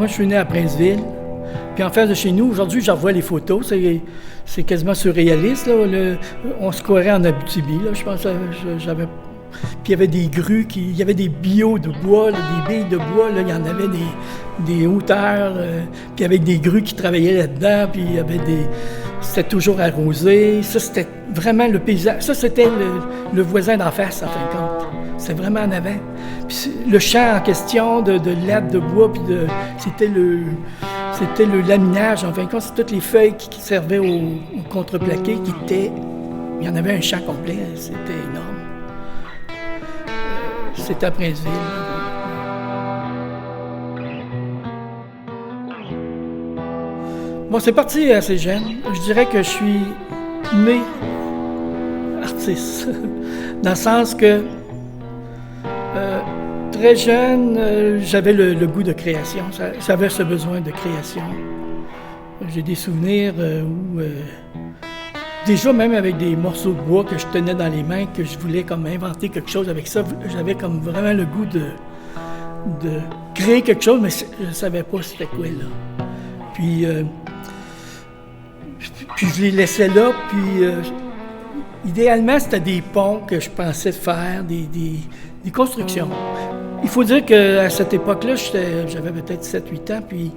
moi, je suis né à Princeville. Puis en face de chez nous, aujourd'hui, j'en vois les photos. C'est quasiment surréaliste. Là. On se croirait en Abitibi. Là. Je pense que j'avais... Puis il y avait des grues, il y avait des billots de bois, là, des billes de bois. Là. Il y en avait des hauteurs. Puis avec des grues qui travaillaient là-dedans. Puis il y avait des... C'était toujours arrosé. Ça, c'était vraiment le paysage. Ça, c'était le voisin d'en face, en fin de compte. C'était vraiment en avant. Puis le champ en question de lattes de bois, puis c'était le laminage. En fin de compte, c'est toutes les feuilles qui servaient au contreplaqué qui étaient... Il y en avait un champ complet. C'était énorme. C'était à Princeville. Bon, c'est parti assez jeune. Je dirais que je suis né artiste. Dans le sens que très jeune, j'avais le goût de création. J'avais ce besoin de création. J'ai des souvenirs où, déjà même avec des morceaux de bois que je tenais dans les mains, que je voulais comme inventer quelque chose avec ça, j'avais comme vraiment le goût de créer quelque chose, mais je ne savais pas c'était quoi là. Puis je les laissais là, puis idéalement, c'était des ponts que je pensais faire, des constructions. Il faut dire qu'à cette époque-là, j'avais peut-être 7-8 ans, puis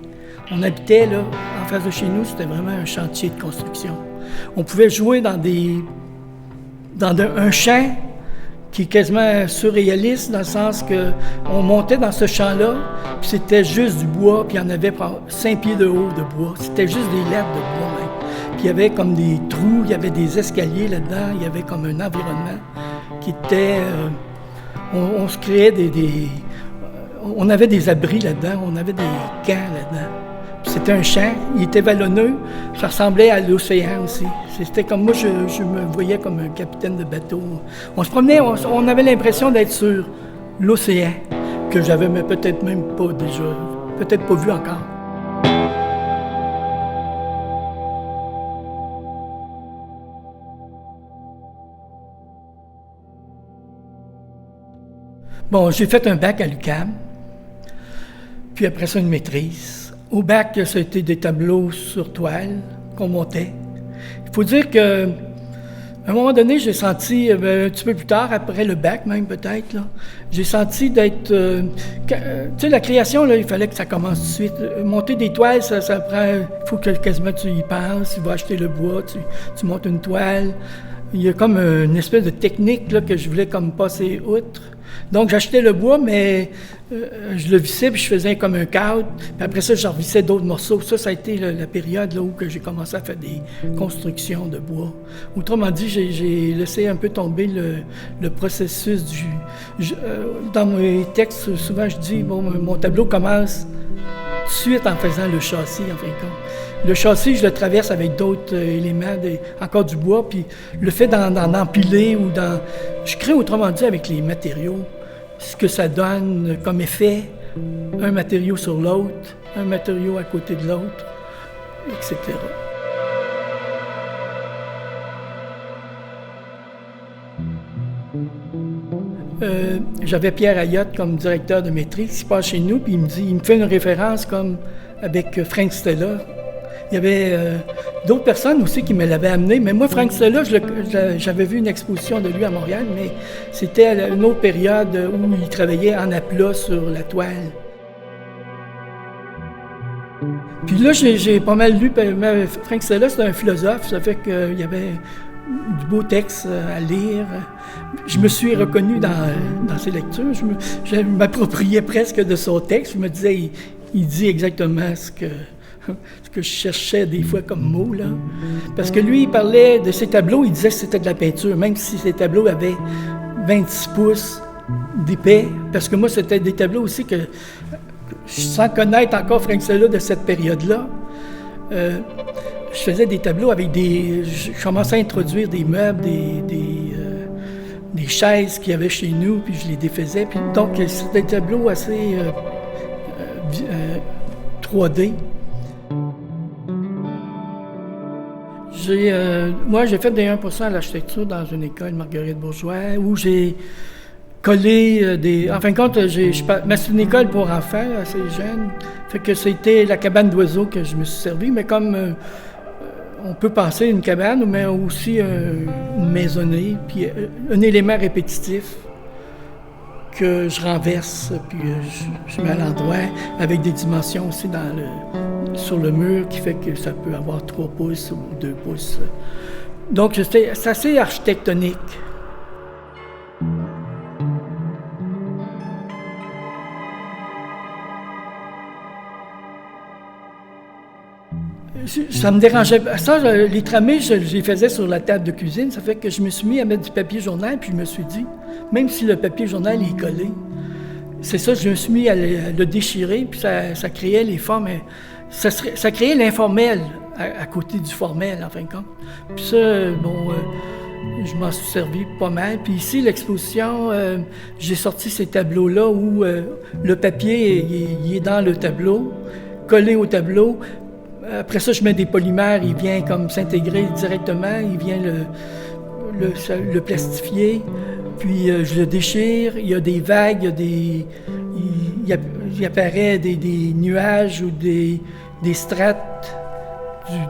on habitait là, en face de chez nous, c'était vraiment un chantier de construction. On pouvait jouer dans un champ qui est quasiment surréaliste, dans le sens qu'on montait dans ce champ-là, puis c'était juste du bois, puis il y en avait 5 pieds de haut de bois. C'était juste des lattes de bois même. Puis il y avait comme des trous, il y avait des escaliers là-dedans, il y avait comme un environnement qui était... on se créait on avait des abris là-dedans, on avait des camps là-dedans. Puis c'était un champ, il était vallonneux, ça ressemblait à l'océan aussi. C'était comme moi, je me voyais comme un capitaine de bateau. On se promenait, on avait l'impression d'être sur l'océan, que j'avais peut-être même pas déjà, peut-être pas vu encore. Bon, j'ai fait un bac à l'UQAM, puis après ça, une maîtrise. Au bac, ça a été des tableaux sur toile qu'on montait. Il faut dire qu'à un moment donné, j'ai senti, un petit peu plus tard, après le bac même peut-être, là, j'ai senti d'être... tu sais, la création, là, il fallait que ça commence tout de suite. Monter des toiles, ça prend... Il faut que quasiment tu y penses, tu vas acheter le bois, tu montes une toile. Il y a comme une espèce de technique là, que je voulais comme passer outre. Donc, j'achetais le bois, mais je le vissais, puis je faisais comme un cadre. Puis après ça, je revissais d'autres morceaux. Ça a été la période là, où que j'ai commencé à faire des constructions de bois. Autrement dit, j'ai laissé un peu tomber le processus dans mes textes, souvent je dis, bon, mon tableau commence tout de suite en faisant le châssis, en fin de compte. Le châssis, je le traverse avec d'autres éléments, encore du bois, puis le fait d'en empiler ou je crée autrement dit avec les matériaux, ce que ça donne comme effet, un matériau sur l'autre, un matériau à côté de l'autre, etc. J'avais Pierre Ayotte comme directeur de maîtrise, il passe chez nous, puis il me fait une référence comme avec Frank Stella. Il y avait d'autres personnes aussi qui me l'avaient amené, mais moi, Frank Stella, j'avais vu une exposition de lui à Montréal, mais c'était à une autre période où il travaillait en aplat sur la toile. Puis là, j'ai pas mal lu, Frank Stella, c'est un philosophe, ça fait qu'il y avait du beau texte à lire. Je me suis reconnu dans ses lectures, je m'appropriais presque de son texte, je me disais, il dit exactement ce que je cherchais des fois comme mot, là. Parce que lui, il parlait de ses tableaux, il disait que c'était de la peinture, même si ses tableaux avaient 26 pouces d'épais. Parce que moi, c'était des tableaux aussi que, sans connaître encore Frank Stella de cette période-là, je faisais des tableaux avec je commençais à introduire des meubles, des chaises qu'il y avait chez nous, puis je les défaisais. Puis, donc, c'était des tableaux assez 3D. Moi, j'ai fait des 1% à l'architecture dans une école Marguerite Bourgeois où j'ai coller des... En fin de compte, mais c'est une école pour enfants, assez jeune. Fait que c'était la cabane d'oiseaux que je me suis servi, mais comme on peut penser une cabane, mais aussi une maisonnée, puis un élément répétitif que je renverse, puis je mets à l'endroit, avec des dimensions aussi sur le mur, qui fait que ça peut avoir 3 pouces ou 2 pouces. Donc, c'est assez architectonique. Ça me dérangeait. Ça, les tramés, je les faisais sur la table de cuisine. Ça fait que je me suis mis à mettre du papier journal, puis je me suis dit, même si le papier journal est collé, c'est ça, je me suis mis à le déchirer, puis ça créait les formes. Ça créait l'informel à côté du formel, en fin de compte. Puis ça, je m'en suis servi pas mal. Puis ici, l'exposition, j'ai sorti ces tableaux-là où le papier il est dans le tableau, collé au tableau. Après ça, je mets des polymères, il vient comme s'intégrer directement, il vient le plastifier, puis je le déchire, il y a des vagues, il apparaît des nuages ou des strates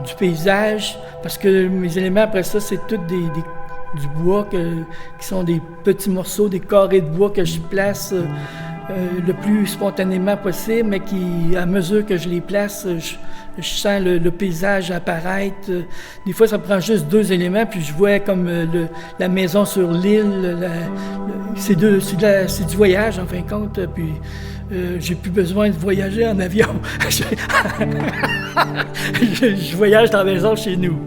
du paysage, parce que mes éléments, après ça, c'est tout du bois qui sont des petits morceaux, des carrés de bois que je place le plus spontanément possible, mais qui, à mesure que je les place, je sens le paysage apparaître. Des fois, ça prend juste 2 éléments, puis je vois comme la maison sur l'île. C'est du voyage, en fin de compte. Puis j'ai plus besoin de voyager en avion. Je voyage dans la maison chez nous.